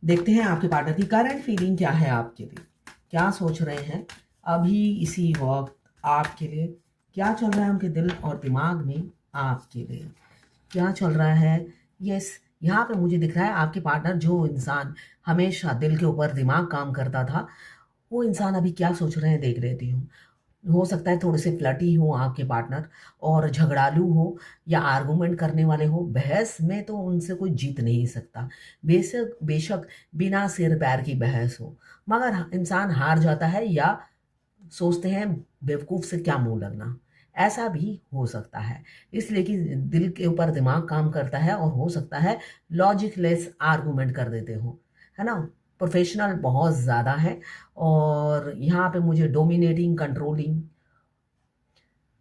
देखते हैं आपके पार्टनर की करंट फीलिंग क्या है आपके लिए, क्या सोच रहे हैं अभी इसी वक्त आपके लिए, क्या चल रहा है उनके दिल और दिमाग में आपके लिए, क्या चल रहा है। यस, यहाँ पे मुझे दिख रहा है आपके पार्टनर, जो इंसान हमेशा दिल के ऊपर दिमाग काम करता था, वो इंसान अभी क्या सोच रहे हैं देख लेती हूँ। हो सकता है थोड़े से फ्लर्टी हो आपके पार्टनर और झगड़ालू हो या आर्गुमेंट करने वाले हो। बहस में तो उनसे कोई जीत नहीं सकता, बेशक बेशक बिना सिर पैर की बहस हो, मगर इंसान हार जाता है या सोचते हैं बेवकूफ़ से क्या मुंह लगना, ऐसा भी हो सकता है। इसलिए कि दिल के ऊपर दिमाग काम करता है और हो सकता है लॉजिकलेस आर्गुमेंट कर देते हो, है ना। प्रोफेशनल बहुत ज़्यादा है और यहाँ पे मुझे डोमिनेटिंग कंट्रोलिंग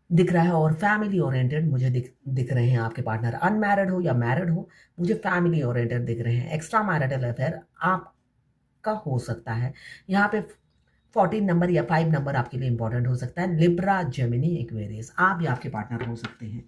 दिख रहा है और फैमिली ओरिएंटेड मुझे दिख रहे हैं आपके पार्टनर। अनमैरिड हो या मैरिड हो, मुझे फैमिली ओरिएंटेड दिख रहे हैं। एक्स्ट्रा मैरिटल अफेयर आपका हो सकता है। यहाँ पे 14 नंबर या 5 नंबर आपके लिए इंपॉर्टेंट हो सकता है। लिब्रा, जेमिनी, एक्वेरियस, आप या आपके पार्टनर हो सकते हैं।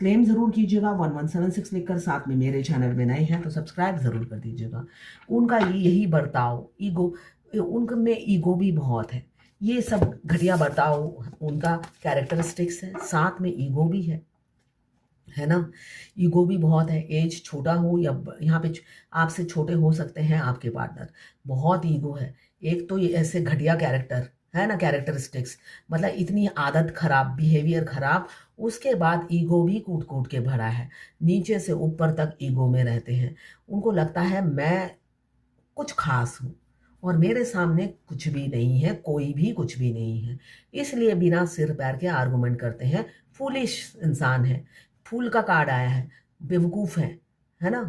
क्लेम ज़रूर कीजिएगा 1176 लिखकर, साथ में मेरे चैनल में नए हैं तो सब्सक्राइब ज़रूर कर दीजिएगा। उनका यही बर्ताव, ईगो, उनमें ईगो भी बहुत है। ये सब घटिया बर्ताव उनका कैरेक्टरिस्टिक्स है, साथ में ईगो भी है ना। ईगो भी बहुत है। एज छोटा हो या यहाँ पे आपसे छोटे हो सकते हैं आपके पार्टनर, बहुत ईगो है। एक तो ये ऐसे घटिया कैरेक्टर है ना, कैरेक्टरिस्टिक्स, मतलब इतनी आदत खराब, बिहेवियर खराब, उसके बाद ईगो भी कूट कूट के भरा है। नीचे से ऊपर तक ईगो में रहते हैं। उनको लगता है मैं कुछ खास हूँ और मेरे सामने कुछ भी नहीं है, कोई भी कुछ भी नहीं है। इसलिए बिना सिर पैर के आर्गुमेंट करते हैं। फूलिश इंसान है, फूल का कार्ड आया है, बेवकूफ़ है ना।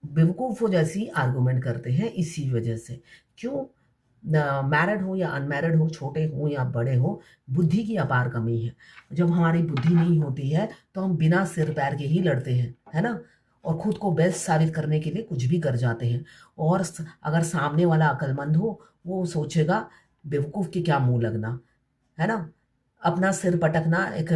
बेवकूफ़ों जैसी आर्गुमेंट करते हैं इसी वजह से। क्यों? मैरिड हो या अनमैरिड हो, छोटे हो या बड़े हो, बुद्धि की अपार कमी है। जब हमारी बुद्धि नहीं होती है तो हम बिना सिर पैर के ही लड़ते हैं, है ना। और खुद को बेस्ट साबित करने के लिए कुछ भी कर जाते हैं। और अगर सामने वाला अक्लमंद हो, वो सोचेगा बेवकूफ़ के क्या मुंह लगना, है ना। अपना सिर पटकना एक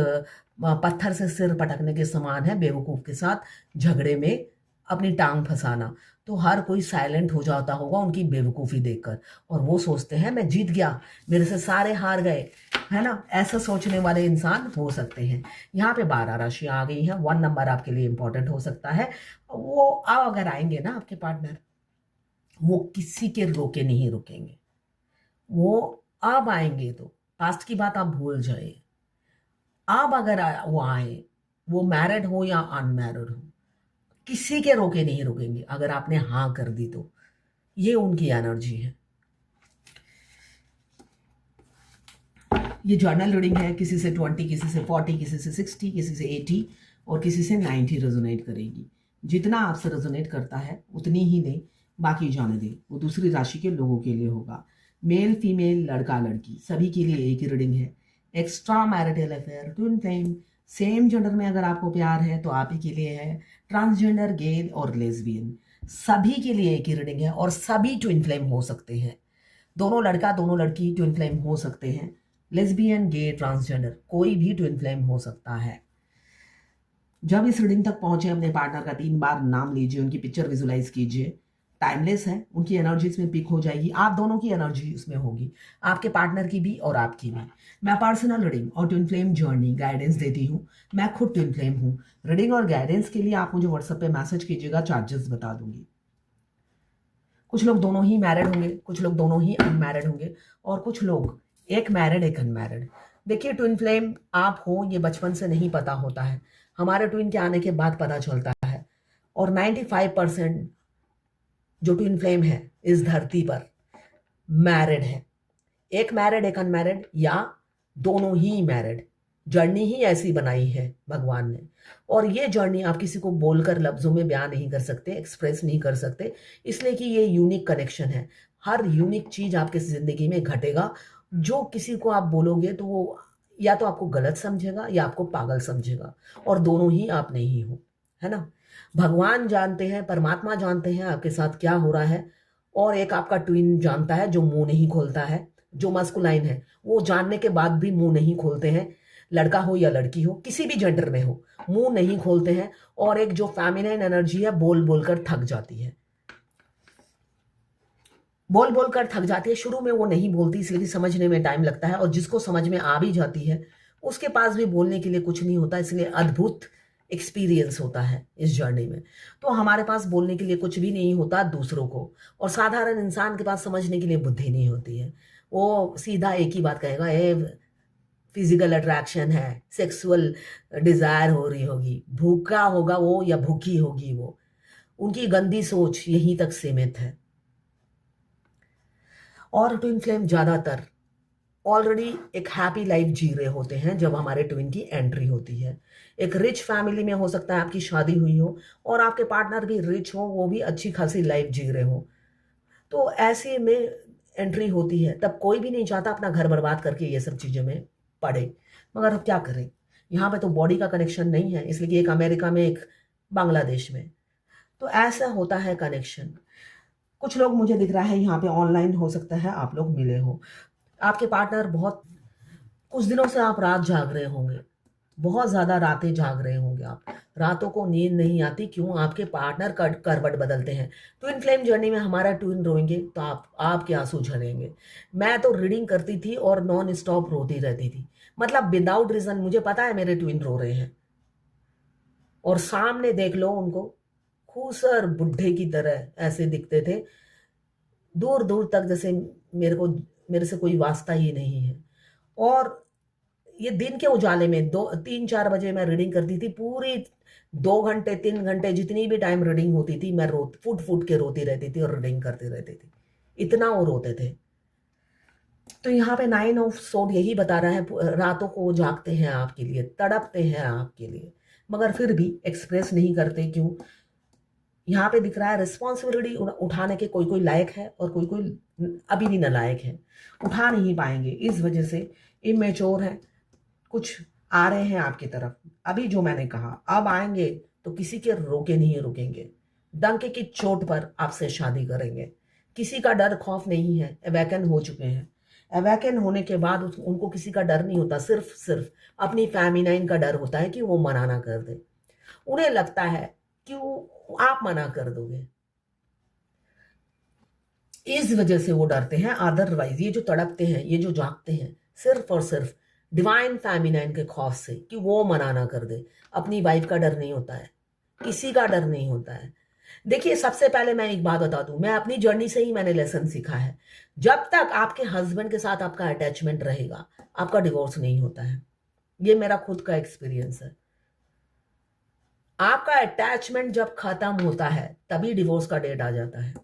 पत्थर से सिर पटकने के समान है, बेवकूफ़ के साथ झगड़े में अपनी टांग फंसाना। तो हर कोई साइलेंट हो जाता होगा उनकी बेवकूफ़ी देखकर, और वो सोचते हैं मैं जीत गया, मेरे से सारे हार गए, है ना। ऐसा सोचने वाले इंसान हो सकते हैं। यहाँ पे 12 राशियाँ आ गई हैं। 1 नंबर आपके लिए इंपॉर्टेंट हो सकता है। वो अगर आएंगे ना आपके पार्टनर, वो किसी के रोके नहीं रुकेंगे। वो अब आएंगे तो पास्ट की बात आप भूल जाइए। अब अगर वो आए, वो मैरिड हो या अनमैरिड हो, किसी के रोके नहीं रुकेंगे अगर आपने हाँ कर दी तो। ये उनकी एनर्जी है। ये जर्नल रीडिंग है। किसी से 20, किसी से 40, किसी से 60, किसी से 80 और किसी से 90 रेजोनेट करेगी। जितना आपसे रेजोनेट करता है उतनी ही दें, बाकी जाने दें। वो दूसरी राशि के लोगों के लिए होगा। मेल, फीमेल, लड़का, लड़की, सभी के लिए एक ही रीडिंग है। Extra marital affair, twin flame, same gender में अगर आपको प्यार है तो आप ही के लिए है। ट्रांसजेंडर, गेल और लेस्बियन, सभी के लिए एक ही रीडिंग है और सभी ट्विन फ्लेम हो सकते हैं। दोनों लड़का दोनों लड़की ट्विन फ्लेम हो सकते हैं। लेस्बियन, गे, ट्रांसजेंडर, कोई भी ट्विन फ्लेम हो सकता है। जब इस रीडिंग तक पहुंचे, अपने पार्टनर का 3 बार नाम लीजिए, उनकी पिक्चर विजुलाइज कीजिए। टाइमलेस है, उनकी एनर्जी इसमें पिक हो जाएगी, आप दोनों की एनर्जी उसमें होगी, आपके पार्टनर की भी और आपकी भी। मैं पर्सनल रीडिंग और ट्विन फ्लेम जर्नी गाइडेंस देती हूँ। मैं खुद ट्विन फ्लेम हूँ। रीडिंग और गाइडेंस के लिए आप मुझे व्हाट्सएप पे मैसेज कीजिएगा, चार्जेस बता दूंगी। कुछ लोग दोनों ही मैरिड होंगे, कुछ लोग दोनों ही अनमैरिड होंगे और कुछ लोग एक मैरिड एक अनमैरिड। देखिए, ट्विन फ्लेम आप हो ये बचपन से नहीं पता होता है, हमारे ट्विन के आने के बाद पता चलता है। और 95% जो ट्विन फ्लेम है इस धरती पर मैरिड है। एक मैरिड एक अनमैरिड या दोनों ही मैरिड। जर्नी ही ऐसी बनाई है भगवान ने, और ये जर्नी आप किसी को बोलकर लफ्जों में बयान नहीं कर सकते, एक्सप्रेस नहीं कर सकते, इसलिए कि ये यूनिक कनेक्शन है। हर यूनिक चीज आपकी जिंदगी में घटेगा। जो किसी को आप बोलोगे तो वो या तो आपको गलत समझेगा या आपको पागल समझेगा, और दोनों ही आप नहीं हो, है ना। भगवान जानते हैं, परमात्मा जानते हैं आपके साथ क्या हो रहा है, और एक आपका ट्विन जानता है जो मुंह नहीं खोलता है, जो मस्कुलाइन है, वो जानने के बाद भी मुंह नहीं खोलते हैं। लड़का हो या लड़की हो, किसी भी जेंडर में हो, मुंह नहीं खोलते हैं। और एक जो फेमिनिन एनर्जी है बोल बोलकर थक जाती है। बोल बोल कर थक जाती है। शुरू में वो नहीं बोलती इसलिए कि समझने में टाइम लगता है, और जिसको समझ में आ भी जाती है उसके पास भी बोलने के लिए कुछ नहीं होता, इसलिए अद्भुत एक्सपीरियंस होता है इस जर्नी में। तो हमारे पास बोलने के लिए कुछ भी नहीं होता दूसरों को, और साधारण इंसान के पास समझने के लिए बुद्धि नहीं होती है। वो सीधा एक ही बात कहेगा, ए फिजिकल अट्रैक्शन है, सेक्सुअल डिजायर हो रही होगी, भूखा होगा वो या भूखी होगी वो। उनकी गंदी सोच यहीं तक सीमित है। और ट्विन फ्लेम ज्यादातर ऑलरेडी एक हैप्पी लाइफ जी रहे होते हैं जब हमारे ट्विन की एंट्री होती है। एक रिच फैमिली में हो सकता है आपकी शादी हुई हो और आपके पार्टनर भी रिच हो, वो भी अच्छी खासी लाइफ जी रहे हो, तो ऐसे में एंट्री होती है। तब कोई भी नहीं चाहता अपना घर बर्बाद करके ये सब चीज़ों में पड़े, मगर अब क्या करें, यहाँ पे तो बॉडी का कनेक्शन नहीं है, इसलिए कि एक अमेरिका में एक बांग्लादेश में, तो ऐसा होता है कनेक्शन। कुछ लोग मुझे दिख रहा है यहाँ पे ऑनलाइन, हो सकता है आप लोग मिले हो। आपके पार्टनर बहुत कुछ दिनों से आप रात जाग रहे होंगे, बहुत ज़्यादा रातें जाग रहे होंगे आप, रातों को नींद नहीं आती, क्यों? आपके पार्टनर करवट बदलते हैं। ट्विन फ्लेम जर्नी में हमारा ट्विन रोएंगे तो आपके आंसू झरेंगे। मैं तो रीडिंग करती थी और नॉन स्टॉप रोती रहती थी, मतलब विदाउट रीजन। मुझे पता है मेरे ट्विन रो रहे हैं, और सामने देख लो उनको, खूसर बुढ़े की तरह ऐसे दिखते थे, दूर दूर तक जैसे मेरे से कोई वास्ता ही नहीं है। और ये दिन के उजाले में 2-3-4 बजे मैं रीडिंग करती थी, पूरी 2 घंटे 3 घंटे जितनी भी टाइम रीडिंग होती थी, मैं फुट फुट के रोती रहती थी और रीडिंग करती रहती थी, इतना वो रोते थे। तो यहाँ पे 9 ऑफ सोड यही बता रहा है, रातों को जागते हैं आपके लिए, तड़पते हैं आपके लिए, मगर फिर भी एक्सप्रेस नहीं करते। क्यों? यहाँ पे दिख रहा है रिस्पॉन्सिबिलिटी उठाने के कोई कोई लायक है और कोई कोई अभी भी नालायक है, उठा नहीं पाएंगे, इस वजह से इमेच्योर है। कुछ आ रहे हैं आपकी तरफ, अभी जो मैंने कहा, अब आएंगे तो किसी के रोके नहीं रुकेंगे, डंके की चोट पर आपसे शादी करेंगे। किसी का डर खौफ नहीं है, अवेकन हो चुके हैं। अवेकन होने के बाद उनको किसी का डर नहीं होता, सिर्फ अपनी फेमिनाइन का डर होता है कि वो मना ना कर दे। उन्हें लगता है कि वो आप मना कर दोगे, इस वजह से वो डरते हैं। अदरवाइज ये जो तड़पते हैं, ये जो जागते हैं, सिर्फ और सिर्फ डिवाइन फेमिनाइन के खौफ से कि वो मना ना कर दे। अपनी वाइफ का डर नहीं होता है, किसी का डर नहीं होता है। देखिए, सबसे पहले मैं एक बात बता दूं, मैं अपनी जर्नी से ही मैंने लेसन सीखा है, जब तक आपके हस्बैंड के साथ आपका अटैचमेंट रहेगा, आपका डिवोर्स नहीं होता है। ये मेरा खुद का एक्सपीरियंस है। आपका अटैचमेंट जब खत्म होता है तभी डिवोर्स का डेट आ जाता है।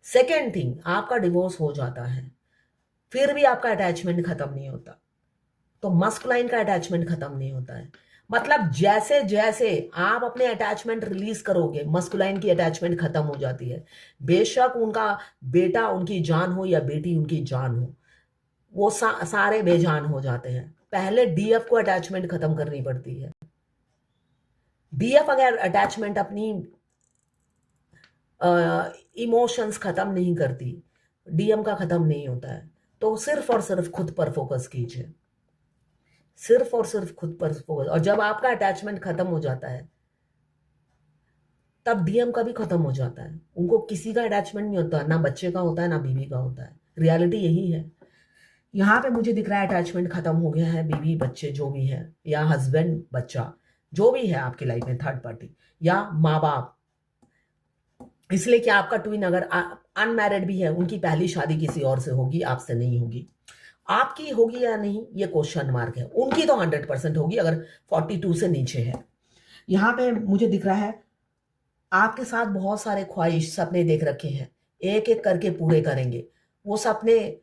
सेकेंड थिंग, आपका डिवोर्स हो जाता है, फिर भी आपका अटैचमेंट खत्म नहीं होता, तो मस्कुलाइन का अटैचमेंट खत्म नहीं होता है। मतलब जैसे जैसे आप अपने अटैचमेंट रिलीज करोगे, मस्कुलाइन की अटैचमेंट खत्म हो जाती है। बेशक उनका बेटा उनकी जान हो या बेटी उनकी जान हो, वो सारे बेजान हो जाते हैं। पहले डीएफ को अटैचमेंट खत्म करनी पड़ती है। डीएफ अगर अटैचमेंट अपनी इमोशंस खत्म नहीं करती, डीएम का खत्म नहीं होता है। तो सिर्फ और सिर्फ खुद पर फोकस कीजिए, सिर्फ और सिर्फ खुद पर फोकस। और जब आपका अटैचमेंट खत्म हो जाता है तब डीएम का भी खत्म हो जाता है। उनको किसी का अटैचमेंट नहीं होता, ना बच्चे का होता है ना बीवी का होता है। रियलिटी यही है। यहाँ पे मुझे दिख रहा है अटैचमेंट खत्म हो गया है, बीवी बच्चे जो भी है, या हस्बैंड बच्चा जो भी है आपकी लाइफ में, थर्ड पार्टी या माँ बाप। इसलिए कि आपका ट्विन अगर अनमैरिड भी है, उनकी पहली शादी किसी और से होगी, आपसे नहीं होगी। आपकी होगी या नहीं ये क्वेश्चन मार्क है। उनकी तो 100% होगी अगर 42 से नीचे है। यहाँ पे मुझे दिख रहा है आपके साथ बहुत सारे ख्वाहिश सपने देख रखे हैं, एक एक करके पूरे करेंगे। वो सपने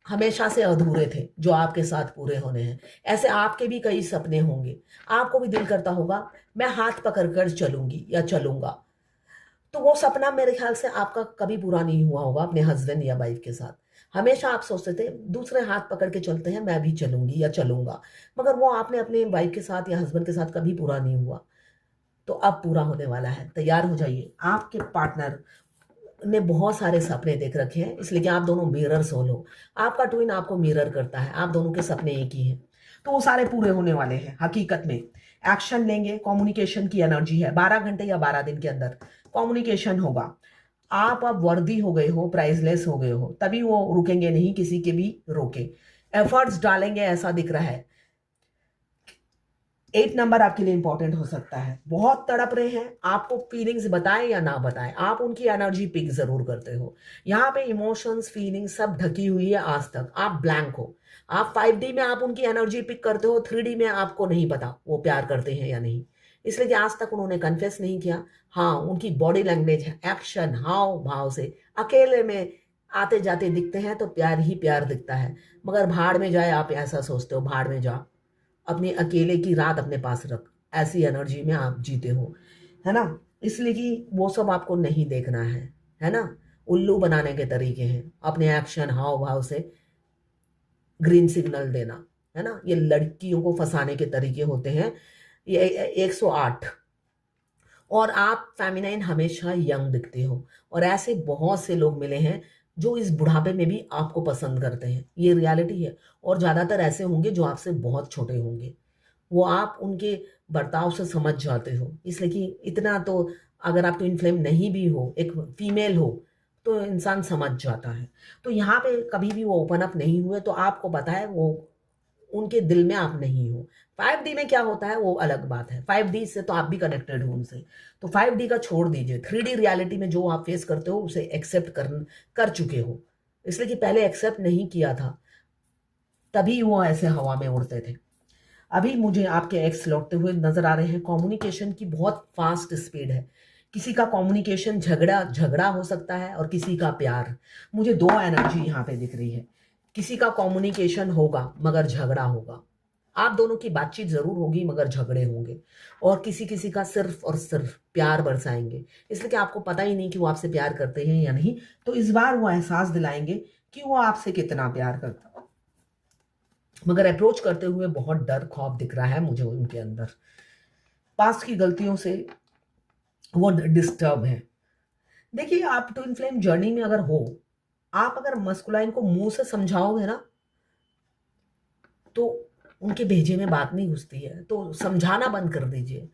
हमेशा से अधूरे थे जो आपके साथ पूरे होने हैं। ऐसे आपके भी कई सपने होंगे, आपको भी दिल करता होगा मैं हाथ पकड़ कर चलूंगी या चलूंगा, तो वो सपना मेरे ख्याल से आपका कभी पूरा नहीं हुआ होगा अपने हस्बैंड या वाइफ के साथ। हमेशा आप सोचते थे दूसरे हाथ पकड़ के चलते हैं, मैं भी चलूंगी या चलूंगा, मगर वो आपने अपने वाइफ के साथ या हस्बैंड के साथ कभी पूरा नहीं हुआ। तो अब पूरा होने वाला है, तैयार हो जाइए। आपके पार्टनर ने बहुत सारे सपने देख रखे हैं, इसलिए कि आप दोनों मिरर सोल हो। आपका ट्विन आपको मिरर करता है, आप दोनों के सपने एक ही हैं, तो वो सारे पूरे होने वाले हैं। हकीकत में एक्शन लेंगे, कम्युनिकेशन की एनर्जी है, 12 घंटे या 12 दिन के अंदर कम्युनिकेशन होगा। आप अब वर्दी हो गए हो, प्राइसलेस हो गए हो, तभी वो रुकेंगे नहीं किसी के भी रोके, एफर्ट्स डालेंगे, ऐसा दिख रहा है। 8 नंबर आपके लिए इंपॉर्टेंट हो सकता है। बहुत तड़प रहे हैं, आपको फीलिंग्स बताएं या ना बताएं, आप उनकी एनर्जी पिक जरूर करते हो। यहाँ पे इमोशंस फीलिंग्स सब ढकी हुई है, आज तक आप ब्लैंक हो। आप 5D में आप उनकी एनर्जी पिक करते हो, 3D में आपको नहीं पता वो प्यार करते हैं या नहीं, इसलिए कि आज तक उन्होंने कन्फेस नहीं किया। हाँ, उनकी बॉडी लैंग्वेज है, एक्शन, हाव भाव से अकेले में आते जाते दिखते हैं तो प्यार ही प्यार दिखता है। मगर भाड़ में जाए, आप ऐसा सोचते हो, भाड़ में जा, अपने अकेले की रात अपने पास रख, ऐसी एनर्जी में आप जीते हो, है ना। इसलिए कि वो सब आपको नहीं देखना है ना। उल्लू बनाने के तरीके हैं, अपने एक्शन हाव भाव से ग्रीन सिग्नल देना, है ना। ये लड़कियों को फंसाने के तरीके होते हैं, ये 108। और आप फेमिनाइन हमेशा यंग दिखते हो, और ऐसे बहुत से लोग मिले हैं जो इस बुढ़ापे में भी आपको पसंद करते हैं, ये रियलिटी है। और ज़्यादातर ऐसे होंगे जो आपसे बहुत छोटे होंगे, वो आप उनके बर्ताव से समझ जाते हो। इसलिए कि इतना तो, अगर आप ट्विन फ्लेम नहीं भी हो, एक फीमेल हो, तो इंसान समझ जाता है। तो यहाँ पे कभी भी वो ओपन अप नहीं हुए तो आपको पता है वो उनके दिल में आप नहीं हो। 5D में क्या होता है वो अलग बात है, 5D से तो आप भी कनेक्टेड हो उनसे, तो 5D का छोड़ दीजिए। 3D रियलिटी में जो आप फेस करते हो उसे एक्सेप्ट कर चुके हो, इसलिए कि पहले एक्सेप्ट नहीं किया था, तभी वो ऐसे हवा में उड़ते थे। अभी मुझे आपके एक्स लौटते हुए नजर आ रहे हैं। कम्युनिकेशन की बहुत फास्ट स्पीड है, किसी का कम्युनिकेशन झगड़ा झगड़ा हो सकता है और किसी का प्यार। मुझे दो एनर्जी यहाँ पे दिख रही है, किसी का कम्युनिकेशन होगा मगर झगड़ा होगा, आप दोनों की बातचीत जरूर होगी मगर झगड़े होंगे, और किसी किसी का सिर्फ और सिर्फ प्यार बरसाएंगे, इसलिए कि आपको पता ही नहीं कि वो आपसे प्यार करते हैं या नहीं। तो इस बार वो एहसास दिलाएंगे कि वो आपसे कितना प्यार करता है, मगर अप्रोच करते हुए बहुत डर खौफ दिख रहा है मुझे उनके अंदर। पास्ट की गलतियों से वो डिस्टर्ब है। देखिए, आप ट्विन फ्लेम जर्नी में अगर हो, आप अगर मस्कुलाइन को मुंह से समझाओगे ना, तो उनके भेजे में बात नहीं घुसती है, तो समझाना बंद कर दीजिए।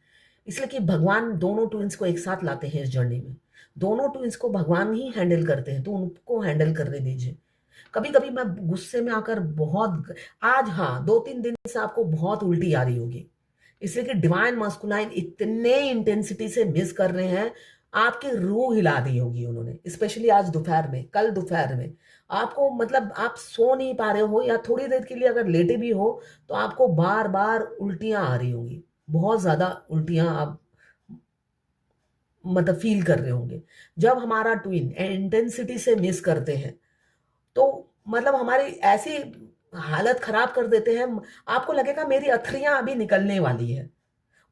इसलिए कि भगवान दोनों ट्विंस को एक साथ लाते हैं इस जर्नी में, दोनों ट्विंस को भगवान ही हैंडल करते हैं, तो उनको हैंडल करने दीजिए। कभी कभी मैं गुस्से में आकर बहुत, आज हाँ 2-3 दिन से आपको बहुत उल्टी आ रही होगी, इसलिए कि डिवाइन मस्कुलाइन इतने इंटेंसिटी से मिस कर रहे हैं, आपकी रूह हिला दी होगी उन्होंने, स्पेशली आज दोपहर में, कल दोपहर में आपको, मतलब आप सो नहीं पा रहे हो या थोड़ी देर के लिए अगर लेटे भी हो तो आपको बार बार उल्टियां आ रही होंगी, बहुत ज्यादा उल्टियां आप मतलब फील कर रहे होंगे। जब हमारा ट्विन इंटेंसिटी से मिस करते हैं तो मतलब हमारी ऐसी हालत खराब कर देते हैं, आपको लगेगा मेरी अथरियां अभी निकलने वाली है।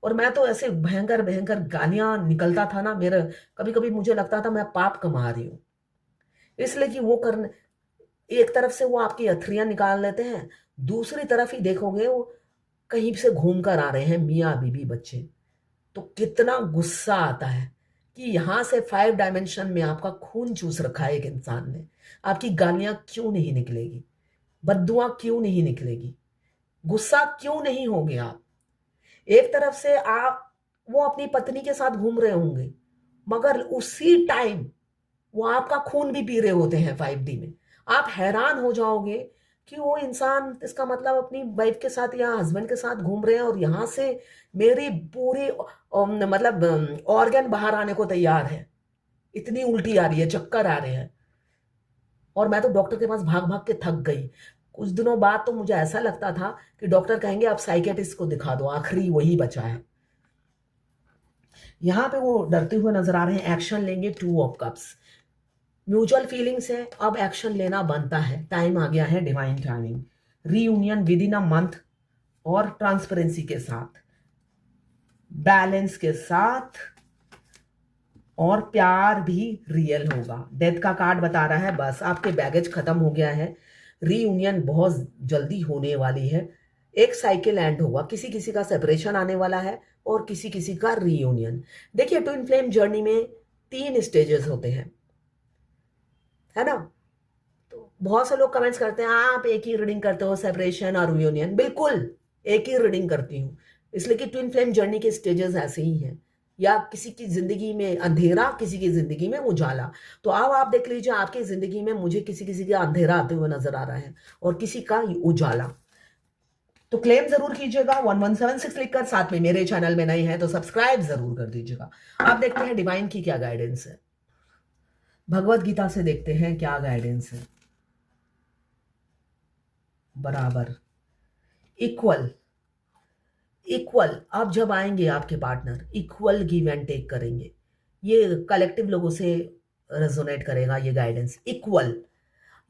और मैं तो ऐसे भयंकर भयंकर गालियां निकलता था ना मेरे, कभी कभी मुझे लगता था मैं पाप कमा रही हूँ, इसलिए कि वो करने, एक तरफ से वो आपकी अथरियां निकाल लेते हैं, दूसरी तरफ ही देखोगे वो कहीं से घूम कर आ रहे हैं मियाँ बीबी बच्चे, तो कितना गुस्सा आता है कि यहां से 5 डायमेंशन में आपका खून चूस रखा है एक इंसान ने, आपकी गालियां क्यों नहीं निकलेगी, बद्दुआ क्यों नहीं निकलेगी, गुस्सा क्यों नहीं होगे आप। एक तरफ से आप, वो अपनी पत्नी के साथ घूम रहे होंगे, मगर उसी टाइम वो आपका खून भी पी रहे होते हैं 5D में। आप हैरान हो जाओगे कि वो इंसान, इसका मतलब अपनी वाइफ के साथ या हस्बैंड के साथ घूम रहे हैं और यहां से मेरी पूरी मतलब ऑर्गन बाहर आने को तैयार है, इतनी उल्टी आ रही है, चक्कर आ रहे हैं। और मैं तो डॉक्टर के पास भाग भाग के थक गई। कुछ दिनों बाद तो मुझे ऐसा लगता था कि डॉक्टर कहेंगे आप साइकेट्रिस्ट को दिखा दो, आखिरी वही बचा है। यहां पे वो डरते हुए नजर आ रहे हैं, एक्शन लेंगे, 2 ऑफ कप्स, म्यूचुअल फीलिंग्स है, अब एक्शन लेना बनता है, टाइम आ गया है, divine timing, reunion with in a month, और ट्रांसपेरेंसी के साथ, बैलेंस के साथ, और प्यार भी रियल होगा। डेथ का कार्ड बता रहा है बस आपके बैगेज खत्म हो गया है, रीयूनियन बहुत जल्दी होने वाली है, एक साइकिल एंड होगा, किसी किसी का सेपरेशन आने वाला है और किसी किसी का रीयूनियन। देखिए, ट्विन फ्लेम जर्नी में 3 स्टेजेस होते हैं, है ना। तो बहुत से लोग कमेंट्स करते हैं आप एक ही रीडिंग करते हो, सेपरेशन और यूनियन, बिल्कुल एक ही रीडिंग करती हूँ, इसलिए कि ट्विन फ्लेम जर्नी के स्टेजेस ऐसे ही हैं। या किसी की जिंदगी में अंधेरा, किसी की जिंदगी में उजाला। तो अब आप देख लीजिए, आपकी जिंदगी में मुझे किसी किसी का अंधेरा आते हुए नजर आ रहा है और किसी का उजाला। तो क्लेम जरूर कीजिएगा 1176 लिखकर, साथ में मेरे चैनल में नए हैं तो सब्सक्राइब जरूर कर दीजिएगा। अब देखते हैं डिवाइन की क्या गाइडेंस है, भगवत गीता से देखते हैं क्या गाइडेंस है। बराबर, इक्वल, इक्वल। अब जब आएंगे आपके partner, equal give and take करेंगे। ये कलेक्टिव लोगों से रेजोनेट करेगा ये गाइडेंस। इक्वल,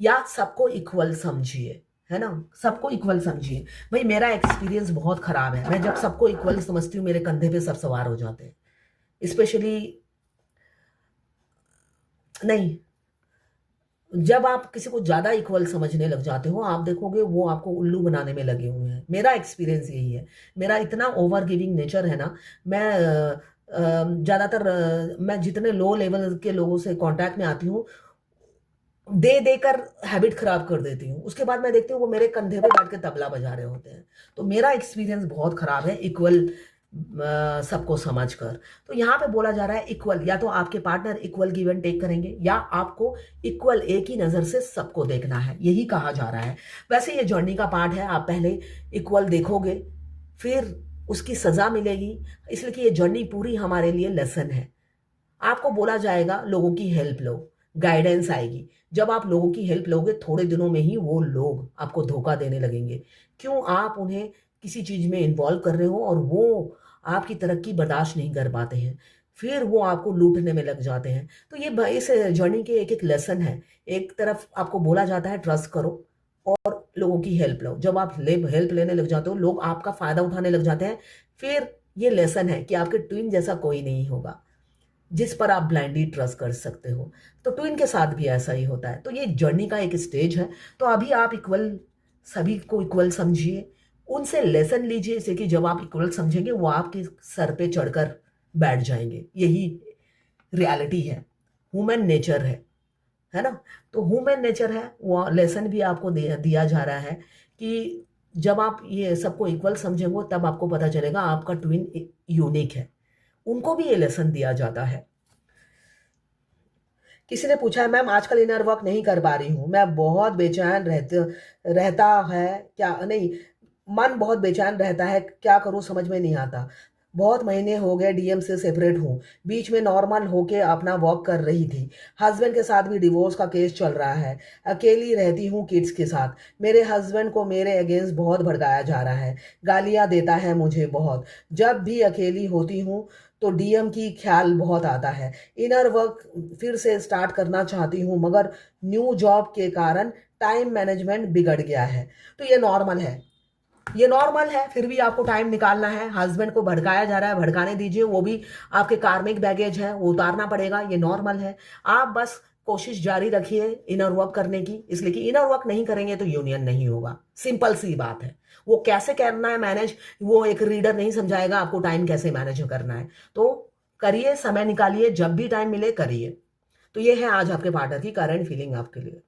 या सबको इक्वल समझिए, है ना, सबको इक्वल समझिए। भाई मेरा एक्सपीरियंस बहुत खराब है, मैं जब सबको इक्वल समझती हूँ मेरे कंधे पे सब सवार हो जाते हैं। स्पेशली नहीं, जब आप किसी को ज्यादा इक्वल समझने लग जाते हो, आप देखोगे वो आपको उल्लू बनाने में लगे हुए हैं। मेरा एक्सपीरियंस यही है, मेरा इतना ओवर गिविंग नेचर है ना। मैं ज्यादातर मैं जितने लो लेवल के लोगों से कांटेक्ट में आती हूँ, दे देकर हैबिट खराब कर देती हूँ। उसके बाद मैं देखती हूँ वो मेरे कंधे पे बैठ के तबला बजा रहे होते हैं। तो मेरा एक्सपीरियंस बहुत खराब है इक्वल सबको समझकर। तो यहाँ पे बोला जा रहा है इक्वल, या तो आपके partner equal give and take करेंगे, या आपको इक्वल एक ही नजर से सबको देखना है, यही कहा जा रहा है। वैसे ये जर्नी का पार्ट है, आप पहले इक्वल देखोगे फिर उसकी सजा मिलेगी, इसलिए कि ये जर्नी पूरी हमारे लिए लेसन है। आपको बोला जाएगा लोगों की हेल्प लो, गाइडेंस आएगी। जब आप लोगों की हेल्प लोगे, थोड़े दिनों में ही वो लोग आपको धोखा देने लगेंगे। क्यों? आप उन्हें किसी चीज में इन्वॉल्व कर रहे हो और वो आपकी तरक्की बर्दाश्त नहीं कर पाते हैं, फिर वो आपको लूटने में लग जाते हैं। तो ये इस जर्नी के एक एक लेसन है। एक तरफ आपको बोला जाता है ट्रस्ट करो और लोगों की हेल्प लो। जब आप हेल्प लेने लग जाते हो, लोग आपका फायदा उठाने लग जाते हैं, फिर ये लेसन है कि आपके ट्विन जैसा कोई नहीं होगा जिस पर आप ब्लाइंडली ट्रस्ट कर सकते हो। तो ट्विन के साथ भी ऐसा ही होता है। तो ये जर्नी का एक स्टेज है। तो अभी आप इक्वल, सभी को इक्वल समझिए, उनसे लेसन लीजिए, जैसे कि जब आप इक्वल समझेंगे वो आपके सर पे चढ़कर बैठ जाएंगे। यही रियलिटी है, ह्यूमन नेचर है ना। तो ह्यूमन नेचर है, वो लेसन भी आपको दिया जा रहा है कि जब आप ये सबको इक्वल समझेंगे तब आपको पता चलेगा आपका ट्विन यूनिक है। उनको भी ये लेसन दिया जाता है। किसी ने पूछा है मैम आजकल इनर वर्क नहीं कर पा रही हूँ, मैं बहुत बेचैन रहता है क्या, नहीं, मन बहुत बेचैन रहता है, क्या करूँ समझ में नहीं आता। बहुत महीने हो गए डीएम से सेपरेट हूँ, बीच में नॉर्मल होके अपना वर्क कर रही थी। हस्बैंड के साथ भी डिवोर्स का केस चल रहा है, अकेली रहती हूँ किड्स के साथ। मेरे हस्बैंड को मेरे अगेंस्ट बहुत भड़काया जा रहा है, गालियाँ देता है मुझे बहुत। जब भी अकेली होती हूँ तो डीएम की ख्याल बहुत आता है। इनर वर्क फिर से स्टार्ट करना चाहती हूँ, मगर न्यू जॉब के कारण टाइम मैनेजमेंट बिगड़ गया है। तो ये नॉर्मल है, ये नॉर्मल है, फिर भी आपको टाइम निकालना है। हस्बैंड को भड़काया जा रहा है, भड़काने दीजिए, वो भी आपके कार्मिक बैगेज है, वो उतारना पड़ेगा, ये नॉर्मल है। आप बस कोशिश जारी रखिए इनर वर्क करने की, इसलिए कि इनर वर्क नहीं करेंगे तो यूनियन नहीं होगा। सिंपल सी बात है। वो कैसे करना है मैनेज, वो एक रीडर नहीं समझाएगा आपको टाइम कैसे मैनेज करना है। तो करिए, समय निकालिए, जब भी टाइम मिले करिए। तो ये है आज आपके पार्टनर की करंट फीलिंग आपके लिए।